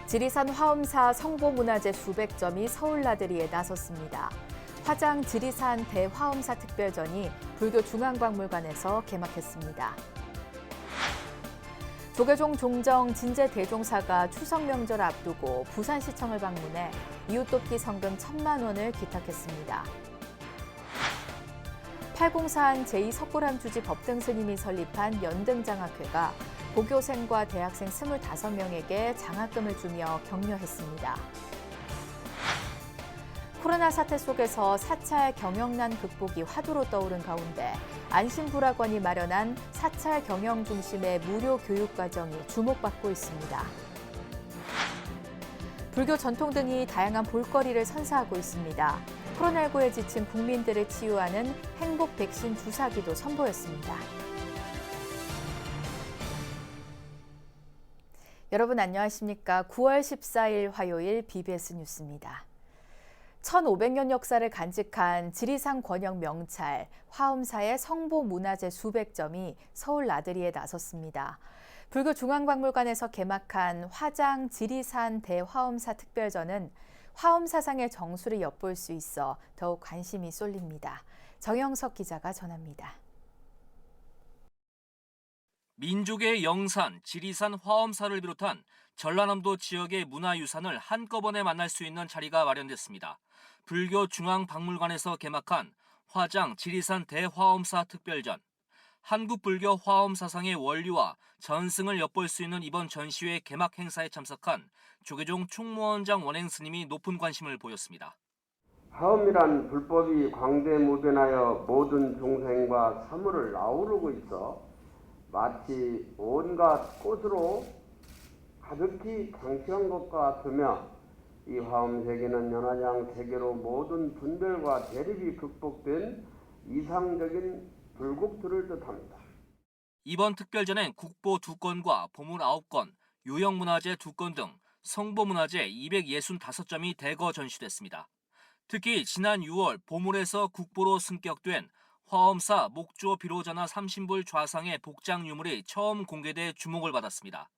지리산 화엄사 성보문화재 수백 점이 서울 나들이에 나섰습니다. 화장 지리산 대화엄사 특별전이 불교 중앙박물관에서 개막했습니다. 조계종 종정 진제대종사가 추석 명절 앞두고 부산시청을 방문해 이웃돕기 성금 1,000만 원을 기탁했습니다. 804한 제2석굴암 주지 법등 스님이 설립한 연등장학회가 고교생과 대학생 25명에게 장학금을 주며 격려했습니다. 코로나 사태 속에서 사찰 경영난 극복이 화두로 떠오른 가운데 안심불학원이 마련한 사찰 경영 중심의 무료 교육과정이 주목받고 있습니다. 불교 전통 등이 다양한 볼거리를 선사하고 있습니다. 코로나19에 지친 국민들을 치유하는 행복 백신 주사기도 선보였습니다. 여러분 안녕하십니까? 9월 14일 화요일 BBS 뉴스입니다. 1500년 역사를 간직한 지리산 권역 명찰 화엄사의 성보문화재 수백 점이 서울 나들이에 나섰습니다. 불교 중앙박물관에서 개막한 화장 지리산 대화엄사 특별전은 화엄사상의 정수를 엿볼 수 있어 더욱 관심이 쏠립니다. 정영석 기자가 전합니다. 민족의 영산, 지리산 화엄사를 비롯한 전라남도 지역의 문화유산을 한꺼번에 만날 수 있는 자리가 마련됐습니다. 불교 중앙박물관에서 개막한 화장 지리산 대화엄사 특별전. 한국 불교 화엄사상의 원리와 전승을 엿볼 수 있는 이번 전시회 개막 행사에 참석한 조계종 총무원장 원행 스님이 높은 관심을 보였습니다. 화엄이란 불법이 광대무변하여 모든 중생과 사물을 아우르고 있어 마치 온갖 꽃으로 가득히 장식한 것과 같으며 이 화엄 세계는 연화장 세계로 모든 분별과 대립이 극복된 이상적인 불국토를 뜻합니다. 이번 특별전엔 국보 2건과 보물 9건, 유형문화재 2건 등 성보문화재 265점이 대거 전시됐습니다. 특히 지난 6월 보물에서 국보로 승격된 화엄사 목조 비로자나 삼신불 좌상의 복장 유물이 처음 공개돼 주목을 받았습니다.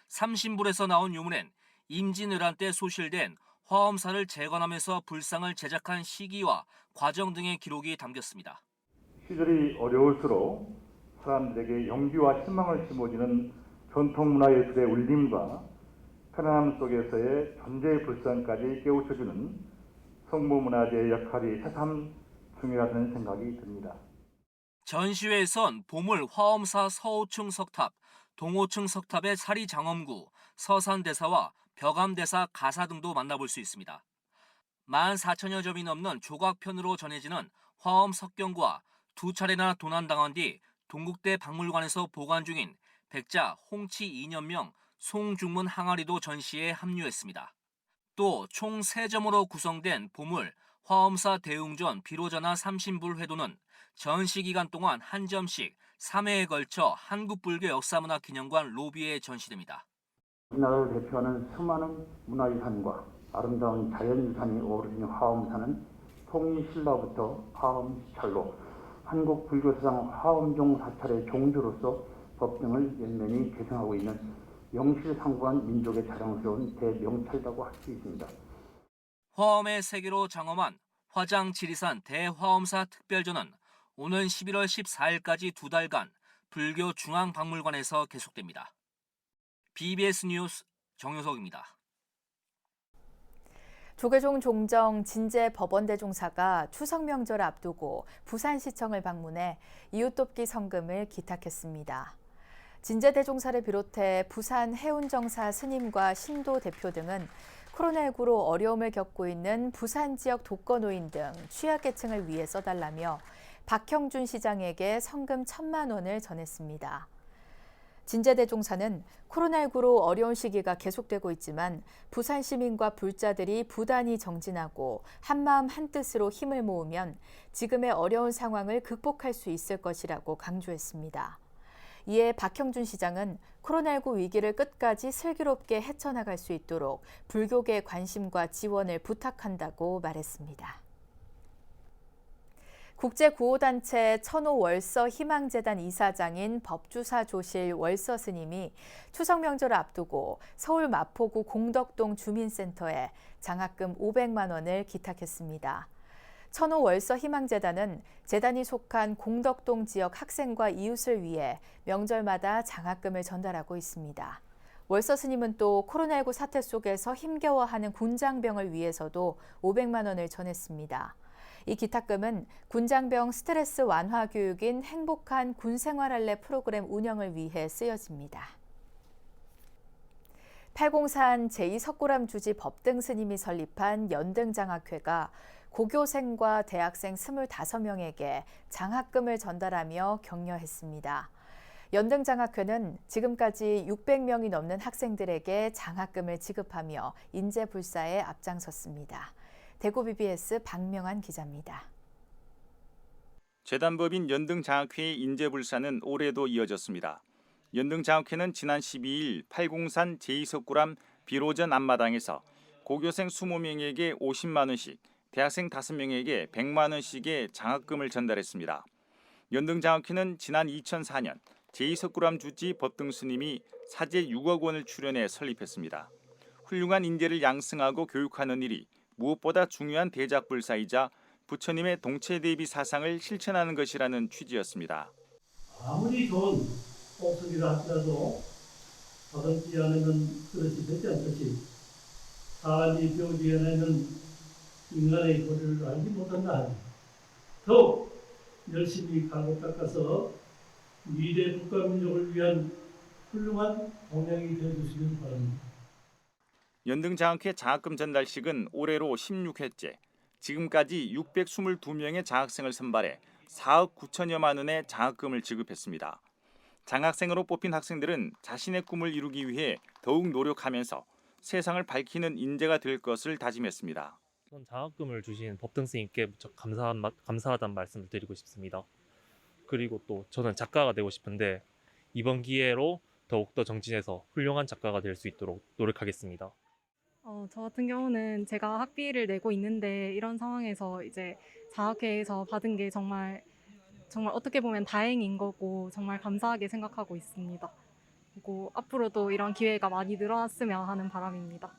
삼신불에서 나온 유물엔 임진왜란 때 소실된 화엄사를 재건하면서 불상을 제작한 시기와 과정 등의 기록이 담겼습니다. 시절이 어려울수록 사람들에게 용기와 희망을 심어주는 전통문화예술의 울림과 편안함 속에서의 존재의 불상까지 깨우쳐주는 성보문화재의 역할이 새삼 중요하다는 생각이 듭니다. 전시회에선 보물 화엄사 서호층 석탑, 동호층 석탑의 사리장엄구, 서산대사와 벽암대사 가사 등도 만나볼 수 있습니다. 14,000여 점이 넘는 조각편으로 전해지는 화엄 석경과 2차례나 도난당한 뒤 동국대 박물관에서 보관 중인 백자 홍치 2년명 송중문 항아리도 전시에 합류했습니다. 또 총 3점으로 구성된 보물 화엄사 대웅전 비로자나 삼신불 회도는 전시 기간 동안 한 점씩 3회에 걸쳐 한국불교 역사문화기념관 로비에 전시됩니다. 우리나라를 대표하는 수많은 문화유산과 아름다운 자연유산이 어우러진 화엄사는 통일신라부터 화엄시찰로 한국 불교사상 화엄종 사찰의 종주로서 법등을 연면히 계승하고 있는 명실상부한 민족의 자랑스러운 대명찰이라고 할 수 있습니다. 화엄의 세계로 장엄한 화장 지리산 대화엄사 특별전은 오는 11월 14일까지 2달간 불교 중앙박물관에서 계속됩니다. BBS 뉴스 정효석입니다. 조계종 종정 진제법원대종사가 추석 명절 앞두고 부산시청을 방문해 이웃돕기 성금을 기탁했습니다. 진제대종사를 비롯해 부산 해운정사 스님과 신도 대표 등은 코로나19로 어려움을 겪고 있는 부산 지역 독거노인 등 취약계층을 위해 써달라며 박형준 시장에게 성금 1,000만 원을 전했습니다. 진제대종사는 코로나19로 어려운 시기가 계속되고 있지만 부산 시민과 불자들이 부단히 정진하고 한마음 한뜻으로 힘을 모으면 지금의 어려운 상황을 극복할 수 있을 것이라고 강조했습니다. 이에 박형준 시장은 코로나19 위기를 끝까지 슬기롭게 헤쳐나갈 수 있도록 불교계의 관심과 지원을 부탁한다고 말했습니다. 국제구호단체 천호월서희망재단 이사장인 법주사조실 월서스님이 추석 명절을 앞두고 서울 마포구 공덕동 주민센터에 장학금 500만 원을 기탁했습니다. 천호월서희망재단은 재단이 속한 공덕동 지역 학생과 이웃을 위해 명절마다 장학금을 전달하고 있습니다. 월서 스님은 또 코로나19 사태 속에서 힘겨워하는 군장병을 위해서도 500만 원을 전했습니다. 이 기탁금은 군장병 스트레스 완화 교육인 행복한 군생활할래 프로그램 운영을 위해 쓰여집니다. 팔공산 제2석굴암 주지 법등 스님이 설립한 연등장학회가 고교생과 대학생 25명에게 장학금을 전달하며 격려했습니다. 연등장학회는 지금까지 600명이 넘는 학생들에게 장학금을 지급하며 인재불사에 앞장섰습니다. 대구 BBS 박명환 기자입니다. 재단법인 연등장학회의 인재불사는 올해도 이어졌습니다. 연등장학회는 지난 12일 팔공산 제2석굴암 비로전 앞마당에서 고교생 20명에게 50만 원씩, 대학생 5명에게 100만 원씩의 장학금을 전달했습니다. 연등장학회는 지난 2004년 제2석굴암 주지 법등 스님이 사제 6억 원을 출연해 설립했습니다. 훌륭한 인재를 양성하고 교육하는 일이 무엇보다 중요한 대작불사이자 부처님의 동체대비 사상을 실천하는 것이라는 취지였습니다. 아무리 좋은 옥석이라 할지라도 다듬지 않으면 그릇이 되지 않듯이 사람이 배우지 않으면 인간의 도리를 알지 못한다. 더욱 열심히 갈고 닦아서 미래 국가민족을 위한 훌륭한 동력이 되어주시길 바랍니다. 연등장학회 장학금 전달식은 올해로 16회째, 지금까지 622명의 장학생을 선발해 4억 9천여만 원의 장학금을 지급했습니다. 장학생으로 뽑힌 학생들은 자신의 꿈을 이루기 위해 더욱 노력하면서 세상을 밝히는 인재가 될 것을 다짐했습니다. 장학금을 주신 법등 스님께 무척 감사하다는 말씀을 드리고 싶습니다. 그리고 또 저는 작가가 되고 싶은데 이번 기회로 더욱더 정진해서 훌륭한 작가가 될 수 있도록 노력하겠습니다. 저 같은 경우는 제가 학비를 내고 있는데 이런 상황에서 이제 장학회에서 받은 게 정말 어떻게 보면 다행인 거고 정말 감사하게 생각하고 있습니다. 그리고 앞으로도 이런 기회가 많이 늘어났으면 하는 바람입니다.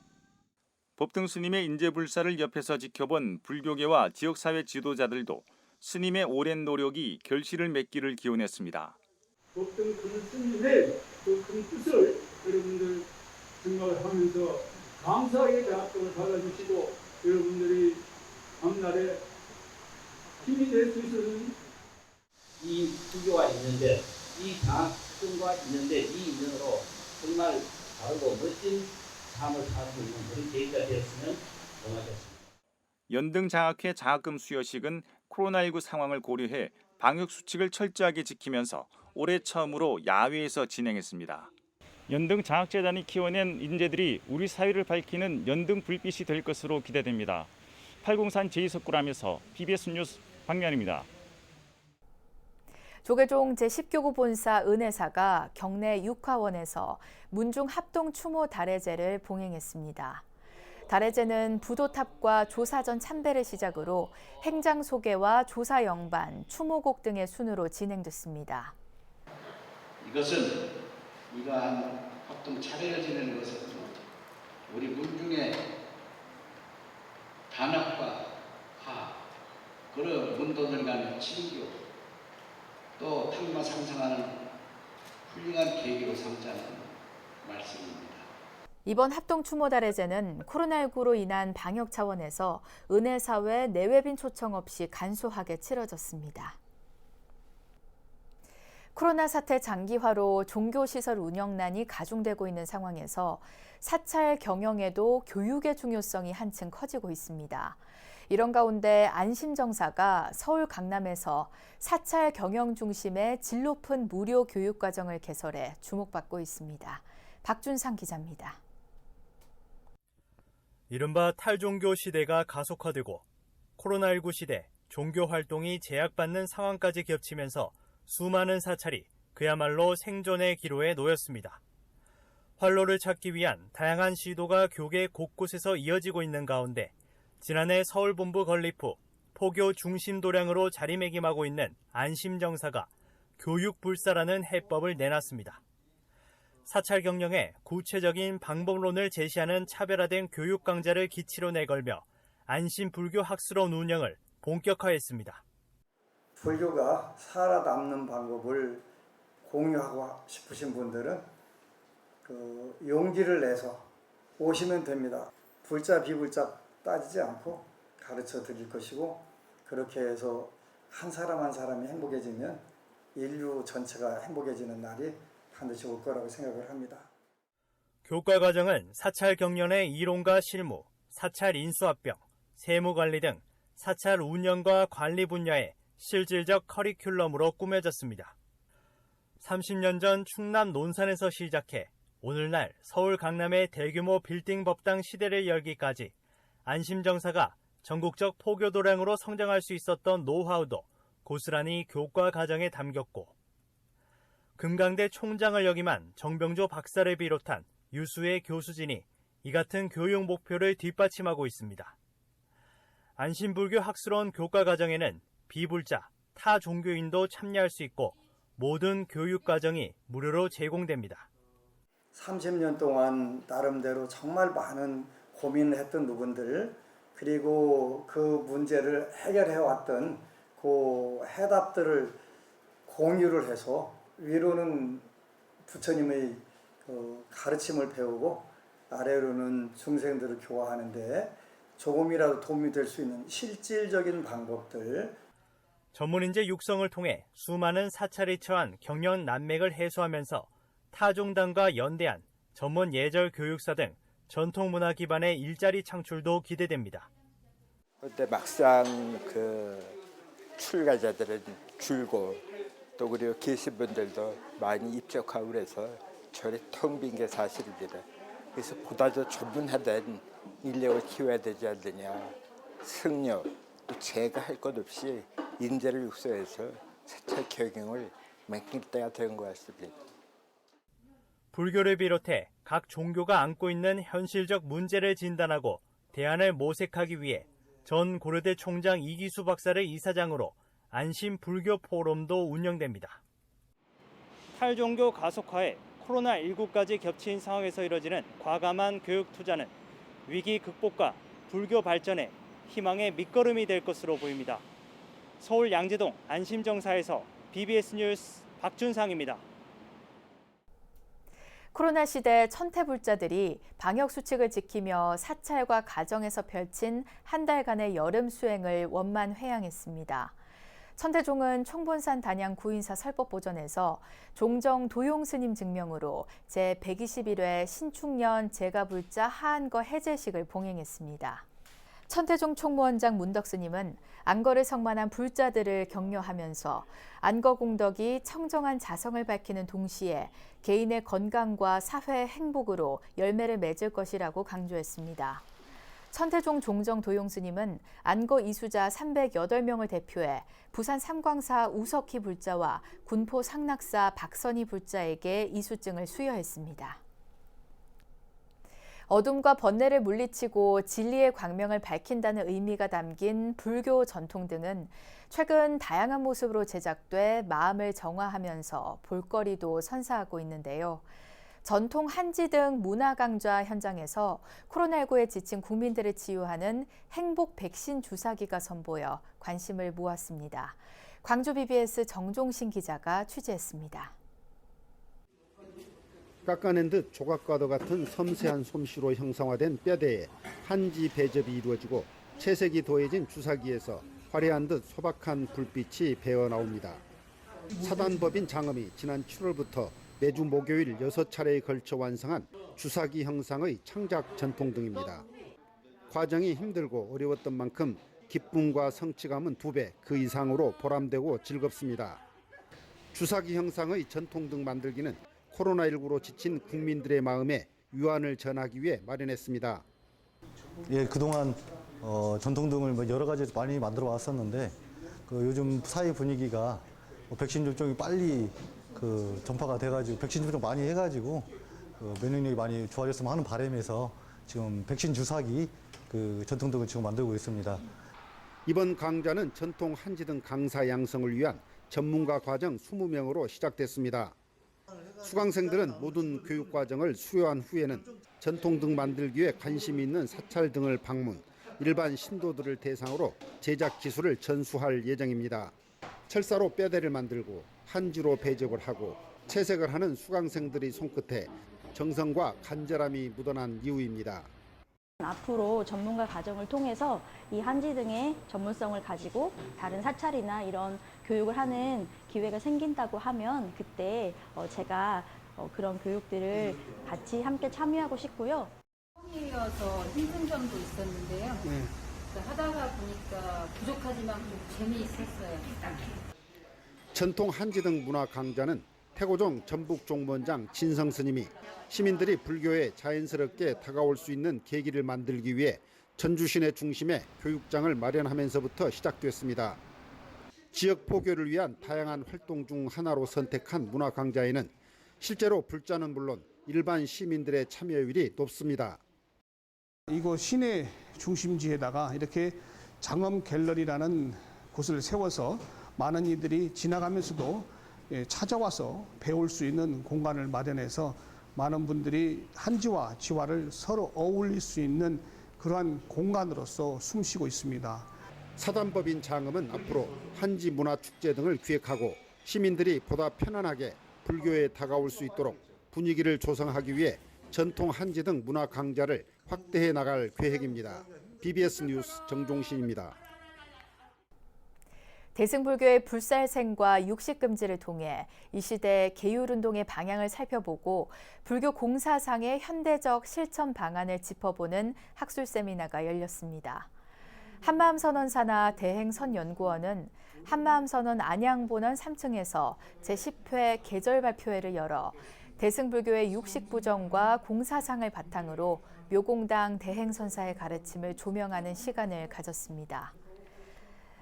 법등 스님의 인재불사를 옆에서 지켜본 불교계와 지역사회 지도자들도 스님의 오랜 노력이 결실을 맺기를 기원했습니다. 법등 큰 스님의 그 큰 뜻을 여러분들 생각하면서 감사하게 장학금을 받아주시고 여러분들이 앞날에 힘이 될 수 있는 이 불교가 있는데 이 장학금과 있는데 이 인연으로 정말 바르고 멋진 삶을 살 수 있는 그런 계기가 되었으면 고맙겠습니다. 연등장학회 장학금 수여식은 코로나19 상황을 고려해 방역 수칙을 철저하게 지키면서 올해 처음으로 야외에서 진행했습니다. 연등장학재단이 키워낸 인재들이 우리 사회를 밝히는 연등 불빛이 될 것으로 기대됩니다. 팔공산 제2석굴암에서 BBS 뉴스 박명환입니다. 조계종 제10교구 본사 은혜사가 경내 육화원에서 문중 합동 추모 달해제를 봉행했습니다. 달해제는 부도탑과 조사전 참배를 시작으로 행장 소개와 조사 영반, 추모곡 등의 순으로 진행됐습니다. 이것은 이러한 합동 차례를 지내는 것은 우리 문중의 단합과 화합, 그런 문도들 간의 친교, 또 탁마 상상하는 훌륭한 계기로 삼자는 말씀입니다. 이번 합동 추모 달해제는 코로나19로 인한 방역 차원에서 은혜사회 내외빈 초청 없이 간소하게 치러졌습니다. 코로나 사태 장기화로 종교시설 운영난이 가중되고 있는 상황에서 사찰 경영에도 교육의 중요성이 한층 커지고 있습니다. 이런 가운데 안심정사가 서울 강남에서 사찰 경영 중심의 질 높은 무료 교육과정을 개설해 주목받고 있습니다. 박준상 기자입니다. 이른바 탈종교 시대가 가속화되고 코로나19 시대 종교 활동이 제약받는 상황까지 겹치면서 수많은 사찰이 그야말로 생존의 기로에 놓였습니다. 활로를 찾기 위한 다양한 시도가 교계 곳곳에서 이어지고 있는 가운데 지난해 서울본부 건립 후 포교 중심 도량으로 자리매김하고 있는 안심정사가 교육불사라는 해법을 내놨습니다. 사찰 경영에 구체적인 방법론을 제시하는 차별화된 교육 강좌를 기치로 내걸며 안심불교 학술원 운영을 본격화했습니다. 불교가 살아남는 방법을 공유하고 싶으신 분들은 용기를 내서 오시면 됩니다. 불자 비불자 따지지 않고 가르쳐 드릴 것이고, 그렇게 해서 한 사람 한 사람이 행복해지면 인류 전체가 행복해지는 날이 반드시 올 거라고 생각을 합니다. 교과과정은 사찰 경연의 이론과 실무, 사찰 인수합병, 세무관리 등 사찰 운영과 관리 분야의 실질적 커리큘럼으로 꾸며졌습니다. 30년 전 충남 논산에서 시작해 오늘날 서울 강남의 대규모 빌딩 법당 시대를 열기까지 안심정사가 전국적 포교 도량으로 성장할 수 있었던 노하우도 고스란히 교과 과정에 담겼고, 금강대 총장을 역임한 정병조 박사를 비롯한 유수의 교수진이 이 같은 교육 목표를 뒷받침하고 있습니다. 안심불교 학술원 교과 과정에는 비불자, 타 종교인도 참여할 수 있고 모든 교육 과정이 무료로 제공됩니다. 30년 동안 나름대로 정말 많은 고민을 했던 누군들, 그리고 그 문제를 해결해왔던 그 해답들을 공유를 해서 위로는 부처님의 가르침을 배우고 아래로는 중생들을 교화하는데 조금이라도 도움이 될 수 있는 실질적인 방법들, 전문인재 육성을 통해 수많은 사찰이 처한 경연 난맥을 해소하면서 타종단과 연대한, 전문 예절 교육사 등 전통문화 기반의 일자리 창출도 기대됩니다. 그런데 막상 출가자들은 줄고 또 그리고 계신 분들도 많이 입적하고 그래서 절이 텅 빈 게 사실입니다. 그래서 보다 더 전문화된 인력을 키워야 되지 않느냐. 승려, 제가 할 것 없이 인재를 육성해서 사찰 경영을 맡길 때가 된 것 같습니다. 불교를 비롯해 각 종교가 안고 있는 현실적 문제를 진단하고 대안을 모색하기 위해 전 고려대 총장 이기수 박사를 이사장으로 안심 불교 포럼도 운영됩니다. 탈종교 가속화에 코로나19까지 겹친 상황에서 이뤄지는 과감한 교육 투자는 위기 극복과 불교 발전에 희망의 밑거름이 될 것으로 보입니다. 서울 양재동 안심정사에서 BBS 뉴스 박준상입니다. 코로나 시대 천태불자들이 방역수칙을 지키며 사찰과 가정에서 펼친 한 달간의 여름 수행을 원만회양했습니다. 천태종은 총본산 단양 구인사 설법보전에서 종정 도용스님 증명으로 제121회 신축년 제가불자 하안거 해제식을 봉행했습니다. 천태종 총무원장 문덕스님은 안거를 성만한 불자들을 격려하면서 안거 공덕이 청정한 자성을 밝히는 동시에 개인의 건강과 사회의 행복으로 열매를 맺을 것이라고 강조했습니다. 천태종 종정 도용스님은 안거 이수자 308명을 대표해 부산 삼광사 우석희 불자와 군포 상락사 박선희 불자에게 이수증을 수여했습니다. 어둠과 번뇌를 물리치고 진리의 광명을 밝힌다는 의미가 담긴 불교 전통등은 최근 다양한 모습으로 제작돼 마음을 정화하면서 볼거리도 선사하고 있는데요. 전통 한지 등 문화 강좌 현장에서 코로나19에 지친 국민들을 치유하는 행복 백신 주사기가 선보여 관심을 모았습니다. 광주 BBS 정종신 기자가 취재했습니다. 깎아낸 듯 조각과도 같은 섬세한 솜씨로 형상화된 뼈대에 한지 배접이 이루어지고 채색이 더해진 주사기에서 화려한 듯 소박한 불빛이 배어나옵니다. 사단법인 장엄이 지난 7월부터 매주 목요일 6차례에 걸쳐 완성한 주사기 형상의 창작 전통등입니다. 과정이 힘들고 어려웠던 만큼 기쁨과 성취감은 2배, 그 이상으로 보람되고 즐겁습니다. 주사기 형상의 전통등 만들기는 코로나19로 지친 국민들의 마음에 유안을 전하기 위해 마련했습니다. 예, 그동안 전통등을 여러 가지 많이 만들어 왔었는데 요즘 사회 분위기가 백신 접종이 빨리 전파가 돼가지고 백신 접종 많이 해가지고 면역력이 많이 좋아졌으면 하는 바람에서 지금 백신 주사기 전통등을 지금 만들고 있습니다. 이번 강좌는 전통 한지등 강사 양성을 위한 전문가 과정 20명으로 시작됐습니다. 수강생들은 모든 교육 과정을 수료한 후에는 전통등 만들기에 관심이 있는 사찰 등을 방문, 일반 신도들을 대상으로 제작 기술을 전수할 예정입니다. 철사로 뼈대를 만들고 한지로 배접을 하고 채색을 하는 수강생들의 손끝에 정성과 간절함이 묻어난 이유입니다. 앞으로 전문가 과정을 통해서 이 한지 등의 전문성을 가지고 다른 사찰이나 이런 교육을 하는 기회가 생긴다고 하면 그때 제가 그런 교육들을 같이 함께 참여하고 싶고요. 처음이어서 힘든 점도 있었는데요. 하다가 보니까 부족하지만 재미있었어요. 전통 한지등 문화 강좌는 태고종 전북종무원장 진성 스님이 시민들이 불교에 자연스럽게 다가올 수 있는 계기를 만들기 위해 전주 시내 중심에 교육장을 마련하면서부터 시작됐습니다. 지역 포교를 위한 다양한 활동 중 하나로 선택한 문화 강좌에는 실제로 불자는 물론 일반 시민들의 참여율이 높습니다. 이곳 시내 중심지에다가 이렇게 장엄 갤러리라는 곳을 세워서 많은 이들이 지나가면서도 찾아와서 배울 수 있는 공간을 마련해서 많은 분들이 한지와 지화를 서로 어울릴 수 있는 그러한 공간으로서 숨쉬고 있습니다. 사단법인 장엄은 앞으로 한지 문화축제 등을 기획하고 시민들이 보다 편안하게 불교에 다가올 수 있도록 분위기를 조성하기 위해 전통 한지 등 문화 강좌를 확대해 나갈 계획입니다. BBS 뉴스 정종신입니다. 대승불교의 불살생과 육식금지를 통해 이 시대 계율운동의 방향을 살펴보고 불교 공사상의 현대적 실천 방안을 짚어보는 학술 세미나가 열렸습니다. 한마음선언사나 대행선연구원은 한마음선언 안양본원 3층에서 제10회 계절 발표회를 열어 대승불교의 육식부정과 공사상을 바탕으로 묘공당 대행선사의 가르침을 조명하는 시간을 가졌습니다.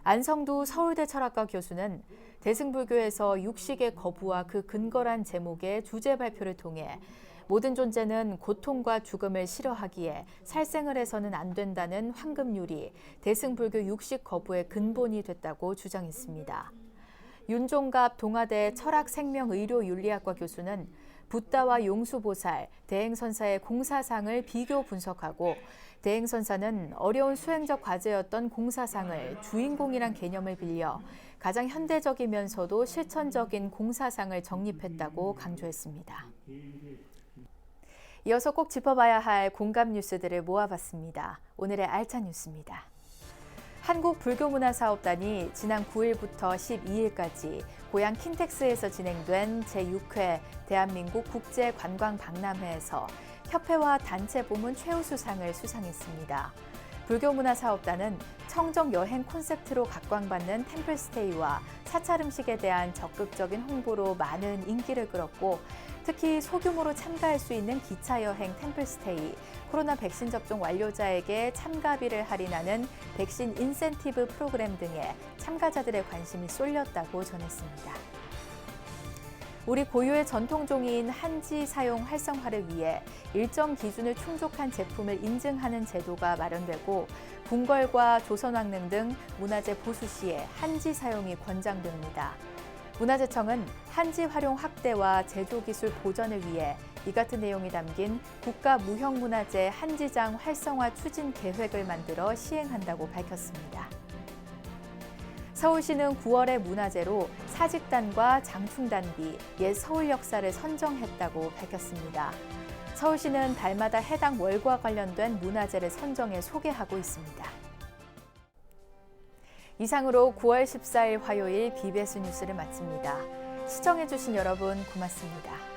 안성두 서울대 철학과 교수는 대승불교에서 육식의 거부와 그 근거란 제목의 주제 발표를 통해 모든 존재는 고통과 죽음을 싫어하기에 살생을 해서는 안 된다는 황금률이 대승불교 육식 거부의 근본이 됐다고 주장했습니다. 윤종갑 동아대 철학생명의료윤리학과 교수는 붓다와 용수보살, 대행선사의 공사상을 비교 분석하고 대행선사는 어려운 수행적 과제였던 공사상을 주인공이란 개념을 빌려 가장 현대적이면서도 실천적인 공사상을 정립했다고 강조했습니다. 이어서 꼭 짚어봐야 할 공감 뉴스들을 모아봤습니다. 오늘의 알찬 뉴스입니다. 한국불교문화사업단이 지난 9일부터 12일까지 고향 킨텍스에서 진행된 제6회 대한민국 국제관광박람회에서 협회와 단체 부문 최우수상을 수상했습니다. 불교문화사업단은 청정여행 콘셉트로 각광받는 템플스테이와 사찰 음식에 대한 적극적인 홍보로 많은 인기를 끌었고 특히 소규모로 참가할 수 있는 기차여행 템플스테이, 코로나 백신 접종 완료자에게 참가비를 할인하는 백신 인센티브 프로그램 등에 참가자들의 관심이 쏠렸다고 전했습니다. 우리 고유의 전통종이인 한지 사용 활성화를 위해 일정 기준을 충족한 제품을 인증하는 제도가 마련되고 궁궐과 조선왕릉 등 문화재 보수 시에 한지 사용이 권장됩니다. 문화재청은 한지 활용 확대와 제조기술 보전을 위해 이 같은 내용이 담긴 국가무형문화재 한지장 활성화 추진 계획을 만들어 시행한다고 밝혔습니다. 서울시는 9월의 문화재로 사직단과 장충단비, 옛 서울 역사를 선정했다고 밝혔습니다. 서울시는 달마다 해당 월과 관련된 문화재를 선정해 소개하고 있습니다. 이상으로 9월 14일 화요일 BBS 뉴스를 마칩니다. 시청해주신 여러분 고맙습니다.